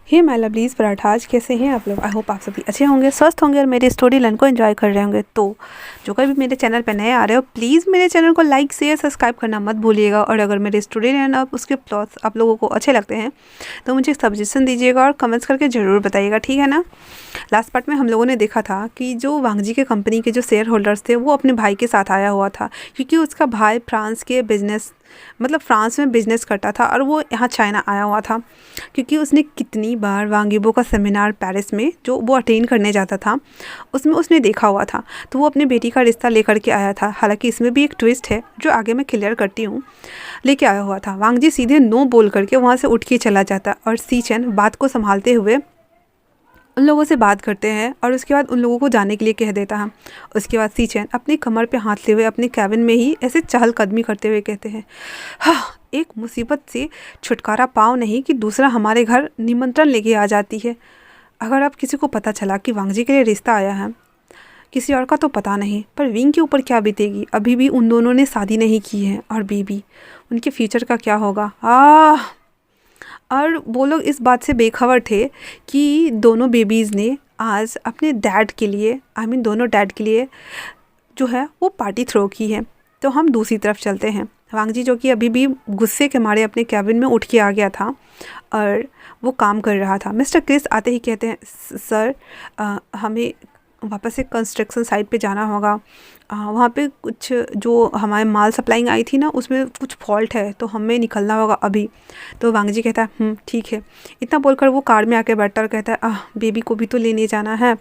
Hey my lovelies parathas, कैसे हैं आप लोग। आई होप आप सभी अच्छे होंगे, स्वस्थ होंगे और मेरी स्टोरी लाइन को एंजॉय कर रहे होंगे। तो जो कोई भी मेरे चैनल पर नए आ रहे हो, प्लीज़ मेरे चैनल को लाइक शेयर सब्सक्राइब करना मत भूलिएगा। और अगर मेरी स्टोरी लाइन आप उसके प्लॉट्स आप लोगों को अच्छे लगते हैं तो मुझे सजेशन दीजिएगा और कमेंट्स करके ज़रूर बताइएगा, ठीक है ना। लास्ट पार्ट में हम लोगों ने देखा था कि जो वांगजी के कंपनी के जो शेयर होल्डर्स थे वो अपने भाई के साथ आया हुआ था, क्योंकि उसका भाई फ्रांस में बिजनेस करता था और वो यहाँ चाइना आया हुआ था, क्योंकि उसने कितनी बार वांग यीबो का सेमिनार पेरिस में जो वो अटेंड करने जाता था उसमें उसने देखा हुआ था। तो वो अपनी बेटी का रिश्ता लेकर के आया था। हालांकि इसमें भी एक ट्विस्ट है जो आगे मैं क्लियर करती हूँ। लेके आया हुआ था। वांगजी सीधे नो बोल करके वहाँ से उठ के चला जाता और सीचेन बात को संभालते हुए उन लोगों से बात करते हैं और उसके बाद उन लोगों को जाने के लिए कह देता है। उसके बाद सीचेन अपनी कमर पे हाथ लिए हुए अपने कैबिन में ही ऐसे चहलकदमी करते हुए कहते हैं, हाँ, एक मुसीबत से छुटकारा पाओ नहीं कि दूसरा हमारे घर निमंत्रण लेके आ जाती है। अगर अब किसी को पता चला कि वांगजी के लिए रिश्ता आया है, किसी और का तो पता नहीं, पर विंग के ऊपर क्या बीतेगी। अभी भी उन दोनों ने शादी नहीं की है और बेबी, उनके फ्यूचर का क्या होगा। और वो लोग इस बात से बेखबर थे कि दोनों बेबीज़ ने आज अपने डैड के लिए दोनों डैड के लिए जो है वो पार्टी थ्रो की है। तो हम दूसरी तरफ चलते हैं। वांगजी जो कि अभी भी गुस्से के मारे अपने कैबिन में उठ के आ गया था और वो काम कर रहा था। मिस्टर क्रिस आते ही कहते हैं, सर हमें वापस से कंस्ट्रक्शन साइट पे जाना होगा। वहाँ पे कुछ जो हमारे माल सप्लाइंग आई थी ना उसमें कुछ फॉल्ट है, तो हमें निकलना होगा अभी। तो वांगजी कहता है ठीक है। इतना बोलकर वो कार में आके बैठता और कहता है बेबी को भी तो लेने जाना है।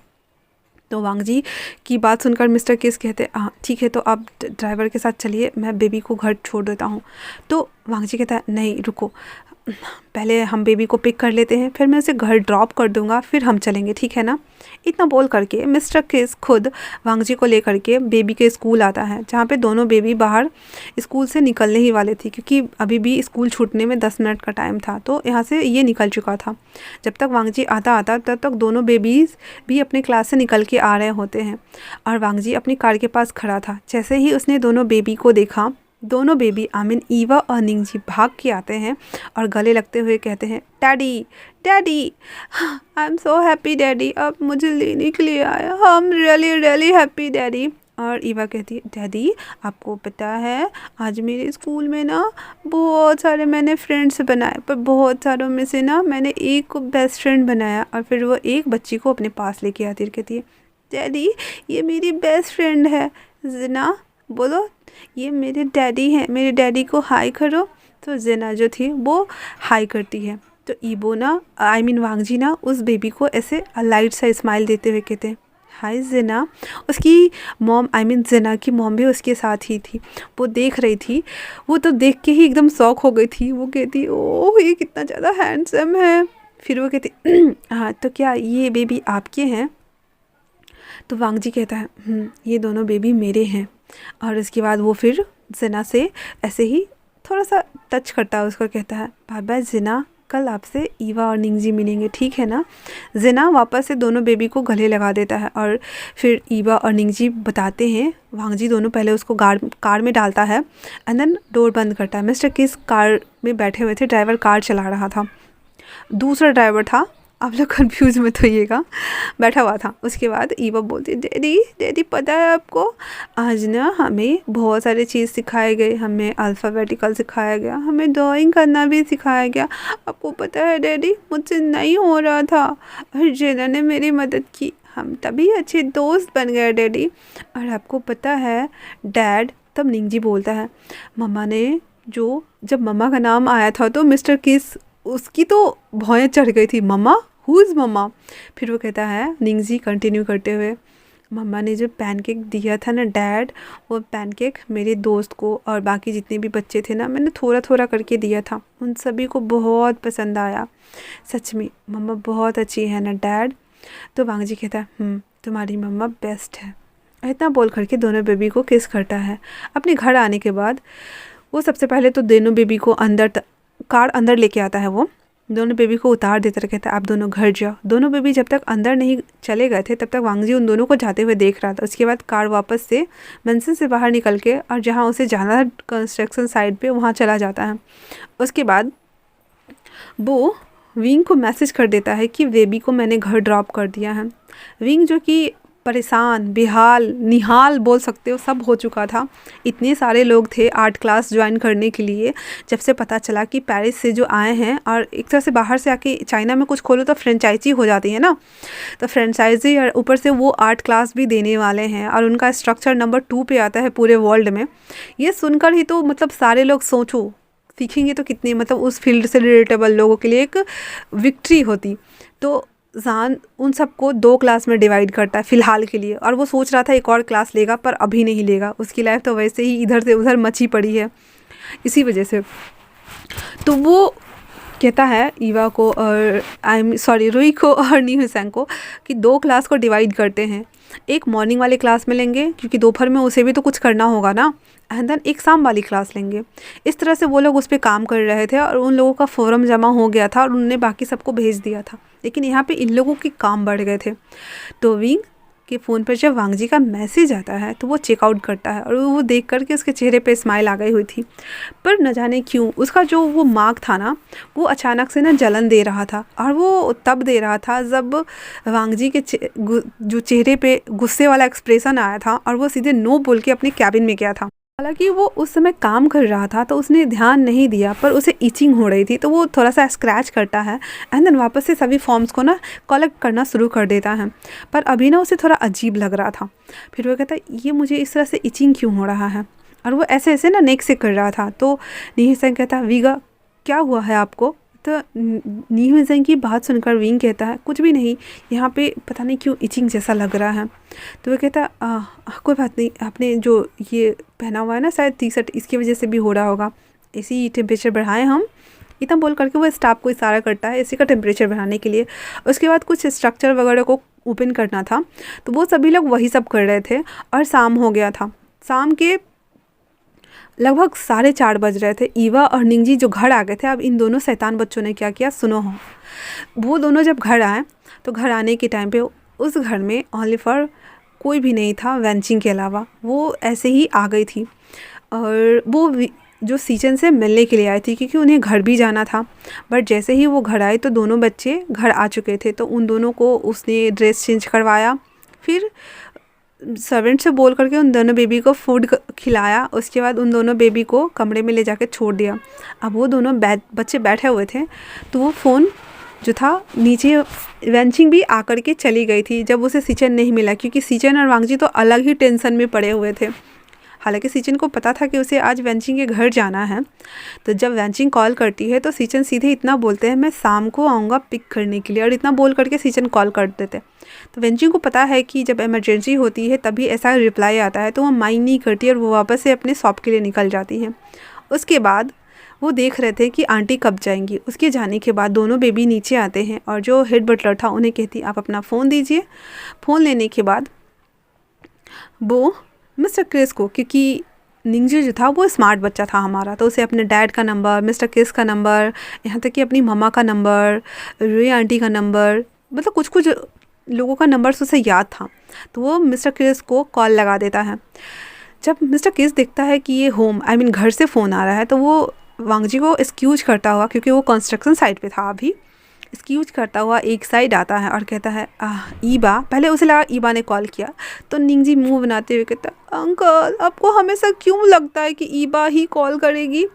तो वांगजी की बात सुनकर मिस्टर केस कहते हैं ठीक है, तो आप ड्राइवर के साथ चलिए, मैं बेबी को घर छोड़ देता हूँ। तो वांगजी कहता है नहीं रुको, पहले हम बेबी को पिक कर लेते हैं, फिर मैं उसे घर ड्रॉप कर दूंगा, फिर हम चलेंगे, ठीक है ना। इतना बोल करके मिस्टर केस खुद वांगजी को लेकर के बेबी के स्कूल आता है, जहाँ पे दोनों बेबी बाहर स्कूल से निकलने ही वाले थी, क्योंकि अभी भी स्कूल छूटने में 10 मिनट का टाइम था। तो यहाँ से ये निकल चुका था। जब तक वांगजी आता तब तक दोनों बेबीज़ भी अपने क्लास से निकल के आ रहे होते हैं और वांगजी अपनी कार के पास खड़ा था। जैसे ही उसने दोनों बेबी को देखा, दोनों बेबी ईवा और निंगजी भाग के आते हैं और गले लगते हुए कहते हैं, daddy daddy, I am so happy daddy, आप मुझे लेने के लिए आया, I am really really happy daddy. और ईवा कहती है, डैडी आपको पता है आज मेरे स्कूल में ना बहुत सारे मैंने फ्रेंड्स बनाए, पर बहुत सारों में से ना मैंने एक को बेस्ट फ्रेंड बनाया। और फिर वो एक बच्ची को अपने पास लेके आती है, कहती है, डैडी ये मेरी बेस्ट फ्रेंड है जिना, बोलो ये मेरे डैडी हैं, मेरे डैडी को हाई करो। तो जिना जो थी वो हाई करती है। तो ईबो ना वांगजी ना उस बेबी को ऐसे लाइट सा स्माइल देते हुए कहते हैं, हाय जिना। उसकी मॉम जिना की मॉम भी उसके साथ ही थी, वो देख रही थी। वो तो देख के ही एकदम शॉक हो गई थी। वो कहती, ओह ये कितना ज़्यादा हैंडसम है। फिर वो कहती, हाँ तो क्या ये बेबी आपके हैं। तो वांगजी कहता है ये दोनों बेबी मेरे हैं। और उसके बाद वो फिर जिना से ऐसे ही थोड़ा सा टच करता है उसको, कहता है, बाय जिना, कल आपसे ईवा और निंगजी मिलेंगे, ठीक है ना। जिना वापस से दोनों बेबी को गले लगा देता है और फिर ईवा और निंगजी बताते हैं। वांगजी दोनों पहले उसको कार में डालता है एंड देन डोर बंद करता है। मिस्टर किस कार में बैठे हुए थे, ड्राइवर कार चला रहा था, दूसरा ड्राइवर था, आप लोग कंफ्यूज मत होइएगा, बैठा हुआ था। उसके बाद ईवा बोलती है, डैडी डैडी पता है आपको आज ना हमें बहुत सारे चीज़ सिखाए गए, हमें अल्फ़ाबेटिकल सिखाया गया, हमें ड्राइंग करना भी सिखाया गया। आपको पता है डैडी मुझसे नहीं हो रहा था और जेना ने मेरी मदद की, हम तभी अच्छे दोस्त बन गए डैडी। और आपको पता है डैड, तब निंगजी बोलता है, मम्मा ने जब मम्मा का नाम आया था तो मिस्टर किस उसकी तो भौएं चढ़ गई थी, मम्मा हु इज़ मम्मा। फिर वो कहता है, निंगजी कंटिन्यू करते हुए, मम्मा ने जो पैनकेक दिया था ना डैड, वो पैनकेक मेरे दोस्त को और बाकी जितने भी बच्चे थे ना, मैंने थोड़ा थोड़ा करके दिया था, उन सभी को बहुत पसंद आया। सच में मम्मा बहुत अच्छी है ना डैड। तो वांगजी कहता है, तुम्हारी मम्मा बेस्ट है। इतना बोल करके दोनों बेबी को किस करता है। अपने घर आने के बाद वो सबसे पहले तो दोनों बेबी को कार अंदर लेके आता है। वो दोनों बेबी को उतार देता है, कहता है आप दोनों घर जाओ। दोनों बेबी जब तक अंदर नहीं चले गए थे तब तक वांगजी उन दोनों को जाते हुए देख रहा था। उसके बाद कार वापस से मेंशन से बाहर निकल के और जहाँ उसे जाना था कंस्ट्रक्शन साइट पे, वहाँ चला जाता है। उसके बाद वो विंग को मैसेज कर देता है कि बेबी को मैंने घर ड्रॉप कर दिया है। विंग जो कि परेशान, बेहाल, निहाल बोल सकते हो, सब हो चुका था। इतने सारे लोग थे आर्ट क्लास ज्वाइन करने के लिए। जब से पता चला कि पेरिस से जो आए हैं और एक तरह से बाहर से आके चाइना में कुछ खोलो तो फ्रेंचाइजी हो जाती है ना, तो फ्रेंचाइजी और ऊपर से वो आर्ट क्लास भी देने वाले हैं और उनका स्ट्रक्चर नंबर 2 पे आता है पूरे वर्ल्ड में। ये सुनकर ही तो मतलब सारे लोग सोचो सीखेंगे तो कितनी मतलब उस फील्ड से रिलेटेबल लोगों के लिए एक विक्ट्री होती। तो जान उन सबको 2 क्लास में डिवाइड करता है फ़िलहाल के लिए, और वो सोच रहा था एक और क्लास लेगा पर अभी नहीं लेगा। उसकी लाइफ तो वैसे ही इधर से उधर मची पड़ी है इसी वजह से। तो वो कहता है ईवा को और रुई को और नी हुसैन को कि 2 क्लास को डिवाइड करते हैं। एक मॉर्निंग वाले क्लास में लेंगे क्योंकि दोपहर में उसे भी तो कुछ करना होगा ना, एंड देन एक शाम वाली क्लास लेंगे। इस तरह से वो लोग उस पर काम कर रहे थे और उन लोगों का फोरम जमा हो गया था और उन्होंने बाकी सबको भेज दिया था। लेकिन यहाँ पे इन लोगों के काम बढ़ गए थे। तो विंग के फ़ोन पर जब वांग जी का मैसेज आता है तो वो चेकआउट करता है और वो देख कर के उसके चेहरे पे स्माइल आ गई हुई थी। पर न जाने क्यों उसका जो वो मार्क था ना, वो अचानक से ना जलन दे रहा था, और वो तब दे रहा था जब वांग जी के जो चेहरे पे गुस्से वाला एक्सप्रेशन आया था और वो सीधे नो बोल के अपने कैबिन में गया था। हालांकि वो उस समय काम कर रहा था तो उसने ध्यान नहीं दिया, पर उसे इचिंग हो रही थी तो वो थोड़ा सा स्क्रैच करता है एंड देन वापस से सभी फॉर्म्स को ना कलेक्ट करना शुरू कर देता है। पर अभी ना उसे थोड़ा अजीब लग रहा था। फिर वो कहता है ये मुझे इस तरह से इचिंग क्यों हो रहा है, और वो ऐसे ऐसे ना नेक से कर रहा था। तो नी हुसैन कहता है वीगा क्या हुआ है आपको। तो नी हुसैन की बात सुनकर विंग कहता है कुछ भी नहीं, यहाँ पे पता नहीं क्यों इचिंग जैसा लग रहा है। तो वो कहता है कोई बात नहीं, आपने जो ये पहना हुआ है ना शायद टी शर्ट, इसकी वजह से भी हो रहा होगा, इसी टेम्परेचर बढ़ाएं हम। इतना बोल करके वो स्टाफ को इशारा करता है इसी का टेम्परेचर बढ़ाने के लिए। उसके बाद कुछ स्ट्रक्चर वगैरह को ओपन करना था तो वो सभी लोग वही सब कर रहे थे और शाम हो गया था। शाम के लगभग 4:30 बज रहे थे। ईवा और निंगजी जो घर आ गए थे। अब इन दोनों शैतान बच्चों ने क्या किया सुनो हो। वो दोनों जब घर आए तो घर आने के टाइम पे उस घर में ओनली फॉर कोई भी नहीं था वेंचिंग के अलावा। वो ऐसे ही आ गई थी और वो जो सीजन से मिलने के लिए आई थी क्योंकि उन्हें घर भी जाना था। बट जैसे ही वो घर आए तो दोनों बच्चे घर आ चुके थे। तो उन दोनों को उसने ड्रेस चेंज करवाया, फिर सर्वेंट से बोल करके उन दोनों बेबी को फूड खिलाया। उसके बाद उन दोनों बेबी को कमरे में ले जाके छोड़ दिया। अब वो दोनों बच्चे बैठे हुए थे तो वो फ़ोन जो था नीचे वेंचिंग भी आकर के चली गई थी जब उसे सीचन नहीं मिला, क्योंकि सीचन और वांगजी तो अलग ही टेंशन में पड़े हुए थे। हालांकि सीचन को पता था कि उसे आज वेंचिंग के घर जाना है। तो जब वेंचिंग कॉल करती है तो सीचन सीधे इतना बोलते हैं मैं शाम को आऊँगा पिक करने के लिए, और इतना बोल करके सीचन कॉल कर देते। तो वेंचिंग को पता है कि जब इमरजेंसी होती है तभी ऐसा रिप्लाई आता है, तो वो माइंड नहीं करती और वो वापस से अपने शॉप के लिए निकल जाती है। उसके बाद वो देख रहे थे कि आंटी कब जाएंगी। उसके जाने के बाद दोनों बेबी नीचे आते हैं और जो हेड बटलर था उन्हें कहती आप अपना फ़ोन दीजिए। फ़ोन लेने के बाद वो मिस्टर क्रिस को, क्योंकि निंगजी जो था वो स्मार्ट बच्चा था हमारा, तो उसे अपने डैड का नंबर, मिस्टर क्रिस का नंबर, यहाँ तक कि अपनी मम्मा का नंबर, रुई आंटी का नंबर, मतलब कुछ कुछ लोगों का नंबर उसे याद था। तो वो मिस्टर क्रिस को कॉल लगा देता है। जब मिस्टर क्रिस देखता है कि ये होम घर से फ़ोन आ रहा है तो वो वांगजी को एक्सक्यूज करता हुआ, क्योंकि वो कंस्ट्रक्शन साइट पे था अभी, एक्सक्यूज करता हुआ एक साइड आता है और कहता है ईबा। पहले उसे लगा ईबा ने कॉल किया, तो निंगजी मुंह बनाते हुए कहता अंकल आपको हमेशा क्यों लगता है कि ईबा ही कॉल करेगी।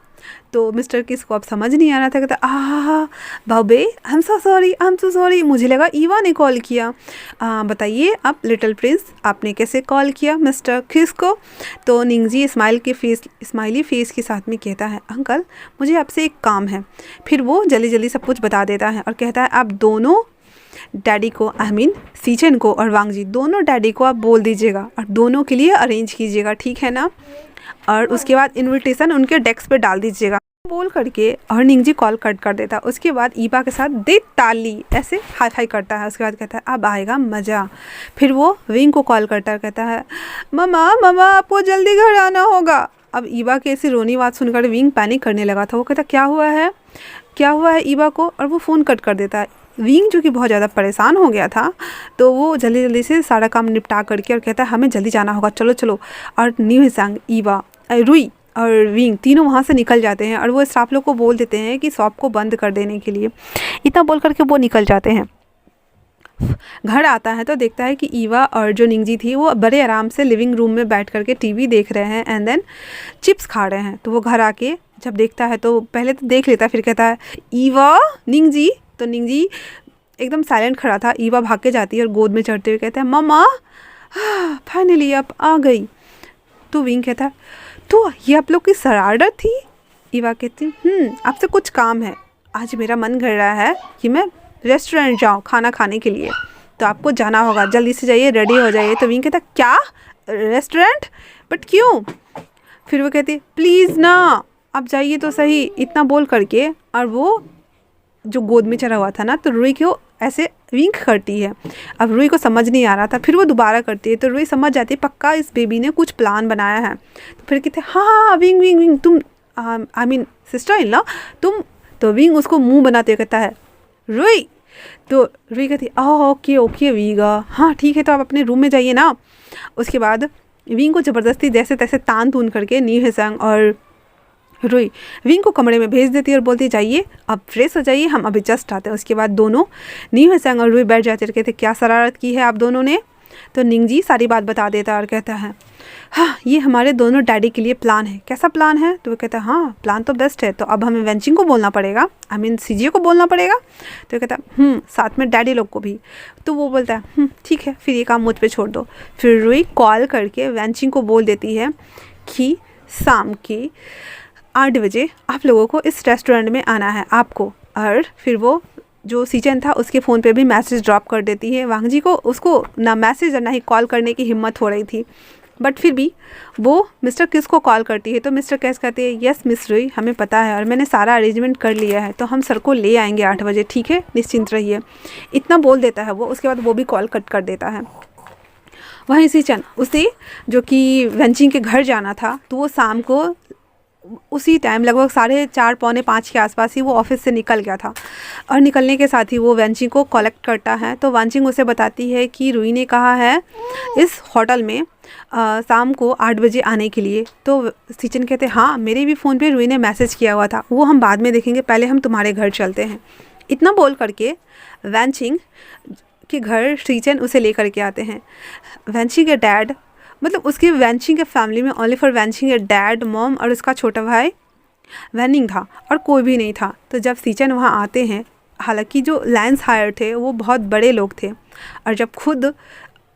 तो मिस्टर किस को अब समझ नहीं आ रहा था, कहता बाबे आई एम सो सॉरी, मुझे लगा ईवा ने कॉल किया। बताइए आप लिटिल प्रिंस आपने कैसे कॉल किया मिस्टर किस को। तो निंगजी स्माइली फेस के साथ में कहता है अंकल मुझे आपसे एक काम है। फिर वो जल्दी जल्दी सब कुछ बता देता है और कहता है आप दोनों डैडी को सीचन को और वांगजी दोनों डैडी को आप बोल दीजिएगा और दोनों के लिए अरेंज कीजिएगा, ठीक है ना। और उसके बाद इनविटेशन उनके डेस्क पे डाल दीजिएगा बोल करके और निंगजी कॉल कट कर देता। उसके बाद ईबा के साथ दे ताली ऐसे हाई फाई करता है। उसके बाद कहता है अब आएगा मज़ा। फिर वो विंग को कॉल करता है, कहता है ममा आपको जल्दी घर आना होगा। अब ईबा की ऐसी रोनी बात सुनकर विंग पैनिक करने लगा था। वो कहता क्या हुआ है ईबा को, और वो फ़ोन कट कर देता है। विंग जो कि बहुत ज़्यादा परेशान हो गया था तो वो जल्दी जल्दी से सारा काम निपटा करके और कहता है हमें जल्दी जाना होगा, चलो। और न्यू हिसांग, ईबा, रुई और विंग तीनों वहाँ से निकल जाते हैं और वो स्टाफ लोग को बोल देते हैं कि शॉप को बंद कर देने के लिए। इतना बोल करके वो निकल जाते हैं। घर आता है तो देखता है कि ईवा और जो निंगजी थी वो बड़े आराम से लिविंग रूम में बैठ करके टीवी देख रहे हैं एंड देन चिप्स खा रहे हैं। तो वो घर आके जब देखता है तो पहले तो देख लेता है, फिर कहता है ईवा, निंगजी। तो निंगजी एकदम साइलेंट खड़ा था। ईवा भाग के जाती है और गोद में चढ़ते हुए कहता है मम्मा, फाइनली आप आ गई। तो विंग कहता है तो ये आप लोग की शरारत थी। ईवा कहती आपसे कुछ काम है। आज मेरा मन कर रहा है कि मैं रेस्टोरेंट जाऊँ खाना खाने के लिए, तो आपको जाना होगा, जल्दी से जाइए, रेडी हो जाइए। तो विंग कहता क्या रेस्टोरेंट, बट क्यों? फिर वो कहती प्लीज़ ना, आप जाइए तो सही। इतना बोल करके और वो जो गोद में चढ़ा हुआ था ना, तो रुई को ऐसे विंक करती है। अब रुई को समझ नहीं आ रहा था, फिर वो दोबारा करती है तो रुई समझ जाती है पक्का इस बेबी ने कुछ प्लान बनाया है। तो फिर कहते हाँ विंग विंग विंग, तुम I mean sister in law तुम। तो विंग उसको मुंह बनाते हुए कहता है रुई। तो रुई कहती ओके ओके वीगा, हाँ ठीक है, तो आप अपने रूम में जाइए ना। उसके बाद विंग को ज़बरदस्ती जैसे तैसे तान तून करके नी हेसंग और रुई विंग को कमरे में भेज देती है और बोलती जाइए अब फ्रेश हो जाइए, हम अभी जस्ट आते हैं। उसके बाद दोनों नी हेसंग और रुई बैठ जाते और कहते क्या शरारत की है आप दोनों ने। तो निंगजी सारी बात बता देता है और कहता है हाँ ये हमारे दोनों डैडी के लिए प्लान है। कैसा प्लान है? तो वो कहता है हाँ प्लान तो बेस्ट है, तो अब हमें वेंचिंग को बोलना पड़ेगा, आई मीन सीजे को बोलना पड़ेगा। तो कहता है साथ में डैडी लोग को भी। तो वो बोलता है ठीक है, फिर ये काम मुझ पे छोड़ दो। फिर रुई कॉल करके वेंचिंग को बोल देती है कि शाम के 8 बजे आप लोगों को इस रेस्टोरेंट में आना है आपको। और फिर वो जो सीजन था उसके फ़ोन पे भी मैसेज ड्रॉप कर देती है। वांग जी को उसको ना मैसेज और ना ही कॉल करने की हिम्मत हो रही थी, बट फिर भी वो मिस्टर किस को कॉल करती है। तो मिस्टर किस कहते हैं यस मिस रुई, हमें पता है और मैंने सारा अरेंजमेंट कर लिया है, तो हम सर को ले आएंगे 8 बजे, ठीक है, निश्चिंत रहिए। इतना बोल देता है वो। उसके बाद वो भी कॉल कट कर देता है। वहीं सीचन उसे जो कि वेंचिंग के घर जाना था, तो वो शाम को उसी टाइम लगभग 4:30 पौने 5 के आसपास ही वो ऑफिस से निकल गया था। और निकलने के साथ ही वो वेंचिंग को कलेक्ट करता है। तो वेंचिंग उसे बताती है कि रुई ने कहा है इस होटल में शाम को 8 बजे आने के लिए। तो सीचन कहते हैं हाँ मेरे भी फ़ोन पे रुई ने मैसेज किया हुआ था, वो हम बाद में देखेंगे, पहले हम तुम्हारे घर चलते हैं। इतना बोल करके वेंचिंग के घर सीचन उसे लेकर के आते हैं। वेंचिंग के डैड, मतलब उसके वेंचिंग के फैमिली में ओनली फॉर वेंचिंग के डैड, मॉम और उसका छोटा भाई वेनिंग था और कोई भी नहीं था। तो जब सीचन वहाँ आते हैं, हालांकि जो लैंस हायर थे वो बहुत बड़े लोग थे, और जब खुद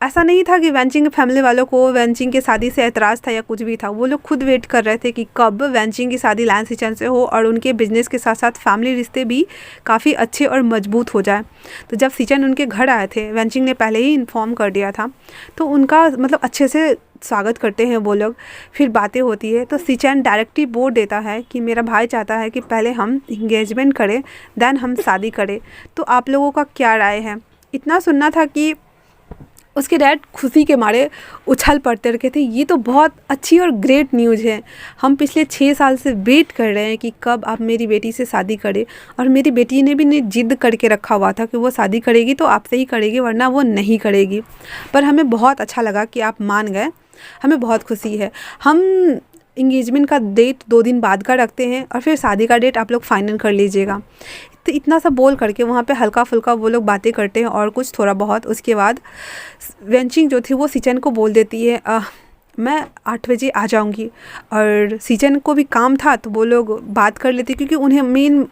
ऐसा नहीं था कि वेंचिंग के फैमिली वालों को वेंचिंग की शादी से एतराज़ था या कुछ भी था, वो लोग खुद वेट कर रहे थे कि कब वेंचिंग की शादी लैंस सीचन से हो और उनके बिजनेस के साथ साथ फैमिली रिश्ते भी काफ़ी अच्छे और मजबूत हो जाए। तो जब सीचन उनके घर आए थे, वेंचिंग ने पहले ही इन्फॉर्म कर दिया था, तो उनका मतलब अच्छे से स्वागत करते हैं वो लोग। फिर बातें होती है तो सीचन डायरेक्टली बोल देता है कि मेरा भाई चाहता है कि पहले हम इंगेजमेंट करें देन हम शादी करें, तो आप लोगों का क्या राय है। इतना सुनना था कि उसके डैड खुशी के मारे उछल पड़ते रखे थे। ये तो बहुत अच्छी और ग्रेट न्यूज़ है, हम पिछले 6 साल से वेट कर रहे हैं कि कब आप मेरी बेटी से शादी करें, और मेरी बेटी ने भी जिद करके रखा हुआ था कि वो शादी करेगी तो आपसे ही करेगी वरना वो नहीं करेगी। पर हमें बहुत अच्छा लगा कि आप मान गए, हमें बहुत खुशी है। हम इंगेजमेंट का डेट 2 दिन बाद का रखते हैं और फिर शादी का डेट आप लोग फाइनल कर लीजिएगा। तो इतना सा बोल करके वहाँ पे हल्का फुल्का वो लोग बातें करते हैं और कुछ थोड़ा बहुत। उसके बाद वेंचिंग जो थी वो सीचन को बोल देती है मैं 8 बजे आ जाऊँगी, और सीचन को भी काम था तो वो लोग बात कर लेते, क्योंकि उन्हें मेन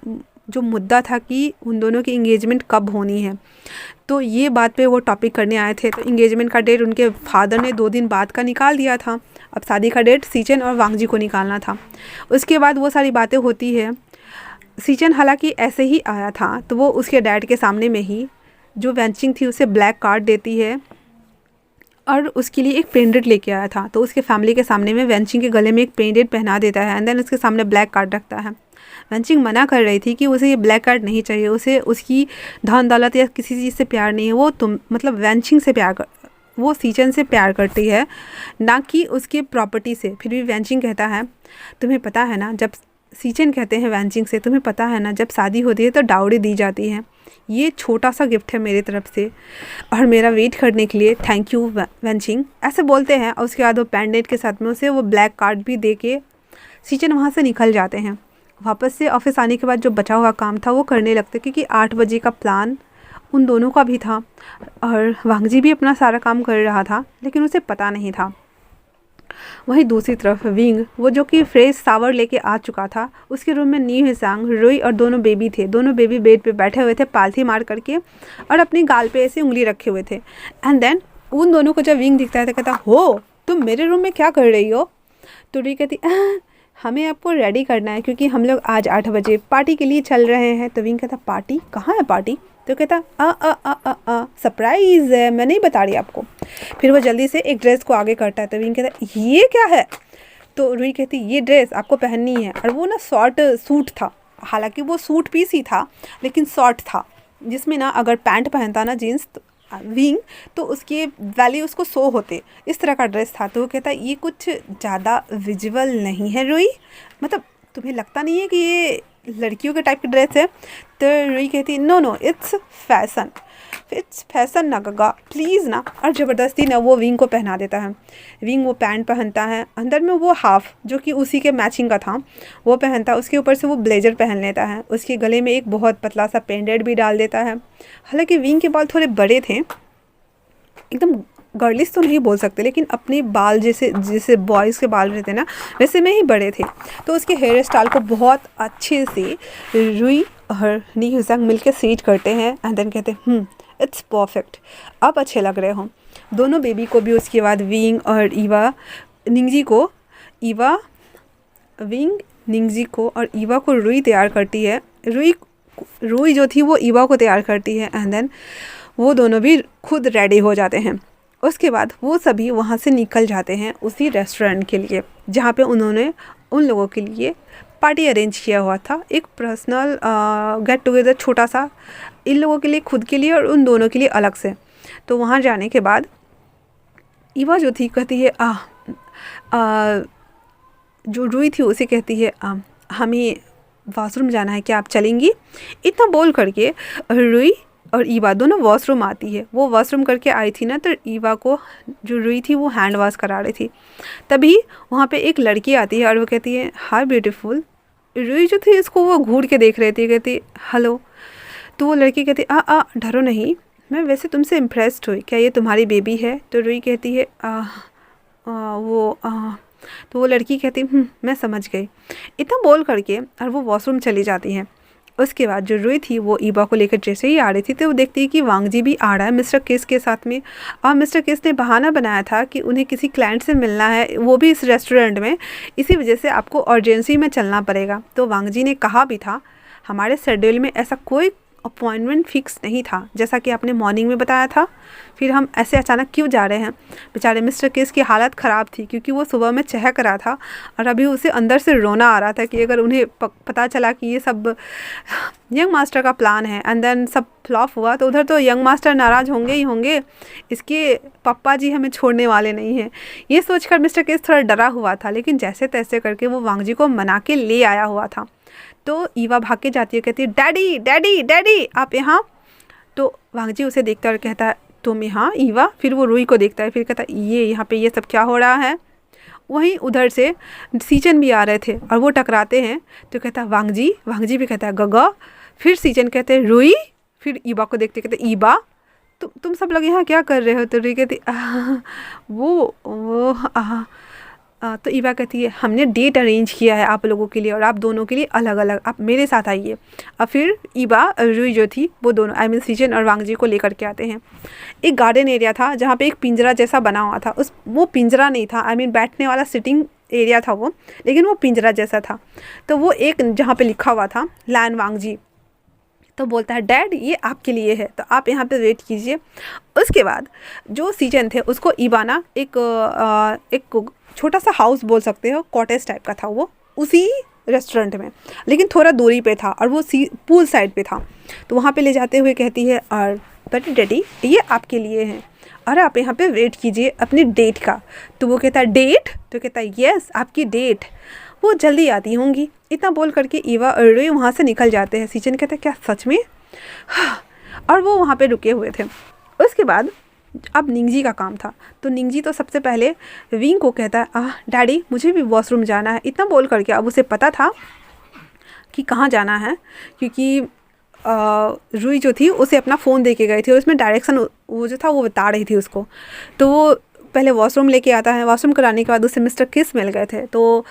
जो मुद्दा था कि उन दोनों की इंगेजमेंट कब होनी है, तो ये बात पे वो टॉपिक करने आए थे। तो इंगेजमेंट का डेट उनके फादर ने 2 दिन बाद का निकाल दिया था, अब शादी का डेट सीचन और वांग जी को निकालना था। उसके बाद वो सारी बातें होती है। सीचन हालांकि ऐसे ही आया था, तो वो उसके डैड के सामने में ही जो वेंचिंग थी उसे ब्लैक कार्ड देती है और उसके लिए एक पेंडेंट लेके आया था। तो उसके फैमिली के सामने में वेंचिंग के गले में एक पेंडेंट पहना देता है एंड देन उसके सामने ब्लैक कार्ड रखता है। वेंचिंग मना कर रही थी कि उसे ये ब्लैक कार्ड नहीं चाहिए, उसे उसकी धन दौलत या किसी चीज़ से प्यार नहीं है, वो मतलब वेंचिंग से प्यार वो सीचन से प्यार करती है, ना कि उसके प्रॉपर्टी से। फिर भी वेंचिंग कहता है तुम्हें पता है ना, जब सीचन कहते हैं वेंचिंग से तुम्हें पता है ना जब शादी होती है तो डाउरी दी जाती है, ये छोटा सा गिफ्ट है मेरी तरफ से और मेरा वेट करने के लिए थैंक यू वेंचिंग, ऐसे बोलते हैं। और उसके बाद वो पेंडेंट के साथ में उसे वो ब्लैक कार्ड भी दे के सीजन वहाँ से निकल जाते हैं। वापस से ऑफिस आने के बाद जो बचा हुआ काम था वो करने लगते, क्योंकि 8 बजे का प्लान उन दोनों का भी था और वांगजी भी अपना सारा काम कर रहा था, लेकिन उसे पता नहीं था। वहीं दूसरी तरफ विंग, वो जो कि फ्रेश शावर लेके आ चुका था, उसके रूम में नी हिसांग, रुई और दोनों बेबी थे। दोनों बेबी बेड पे बैठे हुए थे पालथी मार करके और अपनी गाल पे ऐसे उंगली रखे हुए थे। एंड देन उन दोनों को जब विंग दिखता है तो कहता, हो तुम मेरे रूम में क्या कर रही हो? तो रुई कहती, हमें आपको रेडी करना है क्योंकि हम लोग आज 8 बजे पार्टी के लिए चल रहे हैं। तो विंग कहता, पार्टी? कहाँ है पार्टी? तो कहता, सरप्राइज़ है, मैं नहीं बता रही आपको। फिर वो जल्दी से एक ड्रेस को आगे करता है। तो विंग कहता, ये क्या है? तो रुई कहती, ये ड्रेस आपको पहननी है। और वो ना शॉर्ट सूट था, हालांकि वो सूट पीस ही था लेकिन शॉर्ट था, जिसमें ना अगर पैंट पहनता ना जीन्स विंग तो उसके वैल्यू उसको शो होते, इस तरह का ड्रेस था। तो वो कहता, ये कुछ ज़्यादा विजुअल नहीं है रुई, मतलब तुम्हें लगता नहीं है कि ये लड़कियों के टाइप की ड्रेस है? तो रुई कहती, नो इट्स फैशन ना गगा, प्लीज़ ना। और ज़बरदस्ती ना वो विंग को पहना देता है। विंग वो पैंट पहनता है, अंदर में वो हाफ जो कि उसी के मैचिंग का था वो पहनता है, उसके ऊपर से वो ब्लेजर पहन लेता है, उसके गले में एक बहुत पतला सा पेंडेंट भी डाल देता है। हालांकि विंग के बाल थोड़े बड़े थे, एकदम गर्लिश तो नहीं बोल सकते, लेकिन अपने बाल जैसे बॉयज़ के बाल रहते ना वैसे में ही बड़े थे। तो उसके हेयर स्टाइल को बहुत अच्छे से रुई और नी हिसांग मिल के सेट करते हैं एंड देन कहते हैं, इट्स परफेक्ट, अब अच्छे लग रहे हो। दोनों बेबी को भी उसके बाद विंग निंगजी को और ईवा को रुई तैयार करती है। रुई जो थी वो ईवा को तैयार करती है एंड देन वो दोनों भी खुद रेडी हो जाते हैं। उसके बाद वो सभी वहाँ से निकल जाते हैं उसी रेस्टोरेंट के लिए जहाँ पे उन्होंने उन लोगों के लिए पार्टी अरेंज किया हुआ था, एक पर्सनल गेट टुगेदर छोटा सा, इन लोगों के लिए, खुद के लिए और उन दोनों के लिए अलग से। तो वहाँ जाने के बाद ईवा जो थी कहती है जो रुई थी उसे कहती है, हमें वॉशरूम जाना है, क्या आप चलेंगी? इतना बोल करके रुई और ईवा दोनों वॉशरूम आती है। वो वॉशरूम करके आई थी ना, तो ईवा को जो रुई थी वो हैंड वॉश करा रही थी। तभी वहाँ पे एक लड़की आती है और वो कहती है, हाय ब्यूटीफुल। रुई जो थी इसको वो घूर के देख रही थी, कहती हेलो। तो वो लड़की कहती, डरो नहीं, मैं वैसे तुमसे इम्प्रेस्ड हुई, क्या ये तुम्हारी बेबी है? तो रुई कहती है तो वो लड़की कहती, मैं समझ गई। इतना बोल करके और वो वॉशरूम चली जाती है। उसके बाद जो रुई थी वो ईवा को लेकर जैसे ही आ रही थी तो वो देखती है कि वांगजी भी आ रहा है मिस्टर किस के साथ में, और मिस्टर किस ने बहाना बनाया था कि उन्हें किसी क्लाइंट से मिलना है, वो भी इस रेस्टोरेंट में, इसी वजह से आपको अर्जेंसी में चलना पड़ेगा। तो वांगजी ने कहा भी था, हमारे शेड्यूल में ऐसा कोई अपॉइंटमेंट फिक्स नहीं था, जैसा कि आपने मॉर्निंग में बताया था, फिर हम ऐसे अचानक क्यों जा रहे हैं? बेचारे मिस्टर केस की हालत ख़राब थी क्योंकि वो सुबह में चहक रहा था और अभी उसे अंदर से रोना आ रहा था कि अगर उन्हें पता चला कि ये सब यंग मास्टर का प्लान है एंड देन सब फ्लॉप हुआ तो उधर तो यंग मास्टर नाराज़ होंगे ही होंगे, इसके पापा जी हमें छोड़ने वाले नहीं हैं। ये सोचकर मिस्टर केस थोड़ा डरा हुआ था, लेकिन जैसे तैसे करके वो वांगजी को मना के ले आया हुआ था। तो ईवा भाग के जाती है, कहती है, डैडी डैडी डैडी आप यहाँ। तो वांगजी उसे देखता है और कहता है, तुम यहाँ ईवा? फिर वो रुई को देखता है, फिर कहता है, ये यहाँ पे ये सब क्या हो रहा है? वहीं उधर से सीचन भी आ रहे थे और वो टकराते हैं। तो कहता है, वांगजी। वांगजी भी कहता है, गगा। फिर सीचन कहते हैं, रुई। फिर ईवा को देखते कहते, ईवा तुम सब लोग यहाँ क्या कर रहे हो? तो रुई कहती, तो ईवा कहती है, हमने डेट अरेंज किया है आप लोगों के लिए और आप दोनों के लिए अलग अलग, आप मेरे साथ आइए। और फिर ईवा रुई जो थी वो दोनों सीजन और वांगजी को लेकर के आते हैं। एक गार्डन एरिया था जहाँ पे एक पिंजरा जैसा बना हुआ था, वो पिंजरा नहीं था, बैठने वाला सिटिंग एरिया था वो, लेकिन वो पिंजरा जैसा था। तो वो एक जहाँ पे लिखा हुआ था लैन वांगजी, तो बोलता है, डैड ये आपके लिए है, तो आप यहाँ पे वेट कीजिए। उसके बाद जो सीजन थे उसको ईवाना एक छोटा सा हाउस बोल सकते हो, कॉटेज टाइप का था वो उसी रेस्टोरेंट में, लेकिन थोड़ा दूरी पे था और वो पूल साइड पे था। तो वहाँ पे ले जाते हुए कहती है, और बट डैडी ये आपके लिए है और आप यहाँ पे वेट कीजिए अपनी डेट का। तो वो कहता है, डेट? तो कहता है, यस आपकी डेट, वो जल्दी आती होंगी। इतना बोल करके ईवा और रुई वहाँ से निकल जाते हैं। सीचन कहता है, क्या सच में? और वो वहाँ पे रुके हुए थे। उसके बाद अब निंगजी का काम था। तो निंगजी तो सबसे पहले विंग को कहता है डैडी मुझे भी वॉशरूम जाना है। इतना बोल करके अब उसे पता था कि कहाँ जाना है, क्योंकि रुई जो थी उसे अपना फ़ोन दे के गए थे और उसमें डायरेक्शन वो जो था वो बता रही थी उसको। तो वो पहले वॉशरूम लेके आता है, वॉशरूम कराने के बाद उसे मिस्टर किस मिल गए थे। तो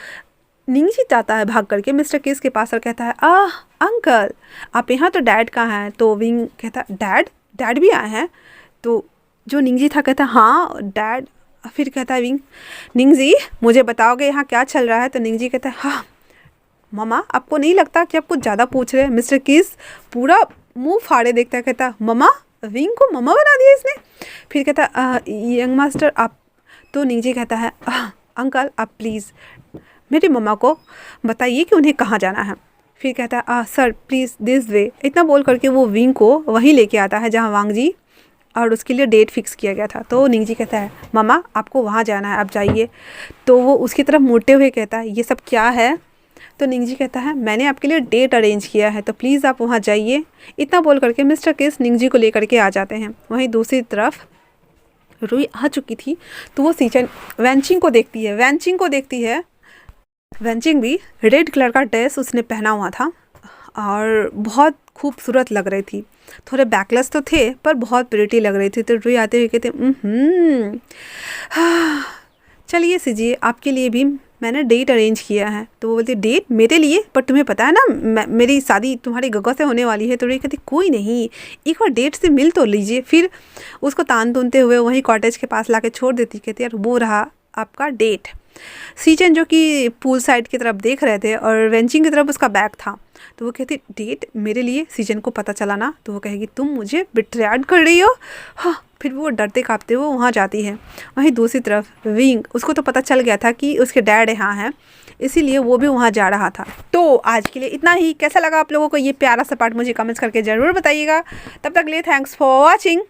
निंगजी जाता है भाग करके मिस्टर किस के पास और कहता है अंकल आप यहाँ, तो डैड कहाँ हैं। तो विंग कहता है डैड भी आए हैं। तो जो निंगजी था कहता है हाँ डैड। फिर कहता है विंग निंगजी मुझे बताओगे यहाँ क्या चल रहा है। तो निंगजी कहता है हाँ ममा आपको नहीं लगता कि आप कुछ ज़्यादा पूछ रहे हैं। मिस्टर किस पूरा मुंह फाड़े देखता है, कहता है ममा, विंग को ममा बना दिया इसने। फिर कहता है यंग मास्टर आप। तो निंगजी कहता है अंकल आप प्लीज़ मेरी मम्मा को बताइए कि उन्हें कहाँ जाना है। फिर कहता है सर प्लीज़ दिस वे। इतना बोल करके वो विंग को वहीं लेके आता है जहाँ वांग जी और उसके लिए डेट फिक्स किया गया था। तो निंगजी कहता है मम्मा आपको वहाँ जाना है, आप जाइए। तो वो उसकी तरफ मुड़ते हुए कहता है ये सब क्या है। तो निंगजी कहता है मैंने आपके लिए डेट अरेंज किया है तो प्लीज़ आप वहाँ जाइए। इतना बोल करके मिस्टर किस निंगजी को लेकर के आ जाते हैं। वहीं दूसरी तरफ रुई आ चुकी थी तो वो सीचन वैंचिंग को देखती है। वैंचिंग भी रेड कलर का ड्रेस उसने पहना हुआ था और बहुत खूबसूरत लग रही थी। थोड़े बैकलेस तो थे पर बहुत प्रिटी लग रही थी। तो रुई आते हुए कहते चलिए सीजिए आपके लिए भी मैंने डेट अरेंज किया है। तो वो बोलती डेट मेरे लिए, पर तुम्हें पता है ना मेरी शादी तुम्हारी गगा से होने वाली है। तो रुई कहती कोई नहीं एक बार डेट से मिल तो लीजिए। फिर उसको तान तूनते हुए वहीं कॉटेज के पास लाके छोड़ देती। कहती यार वो रहा आपका डेट। सीचन जो कि पूल साइड की तरफ देख रहे थे और वेंचिंग की तरफ उसका बैग था। तो वो कहती डेट मेरे लिए। सीचन को पता चला ना तो वो कहेगी तुम मुझे बिट्रेड कर रही हो। हाँ फिर वो डरते कांपते हुए वहाँ जाती है। वहीं दूसरी तरफ विंग उसको तो पता चल गया था कि उसके डैड यहाँ हैं, इसीलिए वो भी वहाँ जा रहा था। तो आज के लिए इतना ही। कैसा लगा आप लोगों को ये प्यारा सा पार्ट मुझे कमेंट्स करके ज़रूर बताइएगा। तब तक के लिए थैंक्स फॉर वॉचिंग।